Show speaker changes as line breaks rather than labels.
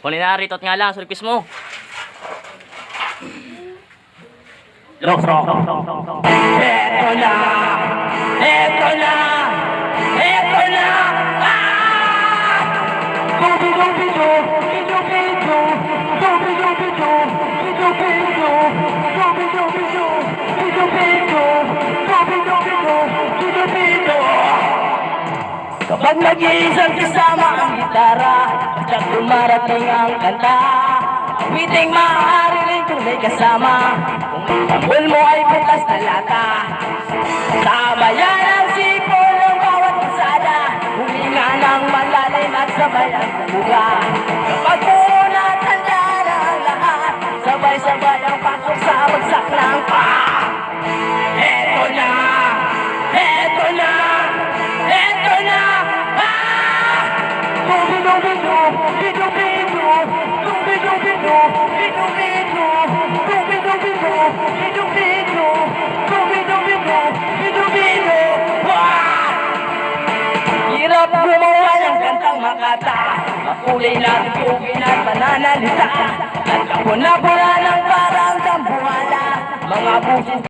Kulinary, tot nga lang, surpis mo.
Eto na! Eto na! Eto na! Dubi-dubi-du, bidu-bidu, dubi-dubi-du, bidu-bidu, dubi-dubi-du, bidu-bidu, dubi-dubi-du, bidu-bidu. Kapag nag-iisang kasama ang gitara, at dumarating ang kanta, awiting maaari kung may kasama. Kung tambol mo ay butas na lata, sabayan ang sipol ng bawat kasada, huminga ng malalim at sabay ang buga. Kapag una tanda na ang lahat, sabay-sabay ang pasok sa bagsak ng Eto na! Eto na! Eto na! Dubi-dubi-du, bidu-bidu, dubi-dubi-du, bidu-bidu, dubi-dubi-du, bidu-bidu, dubi-dubi-du, bidu-bidu. Hirap gumawa ng kantang makata, makulay na tugin at pananalita, at kapuna-puna ng parang dambuhala, mga busis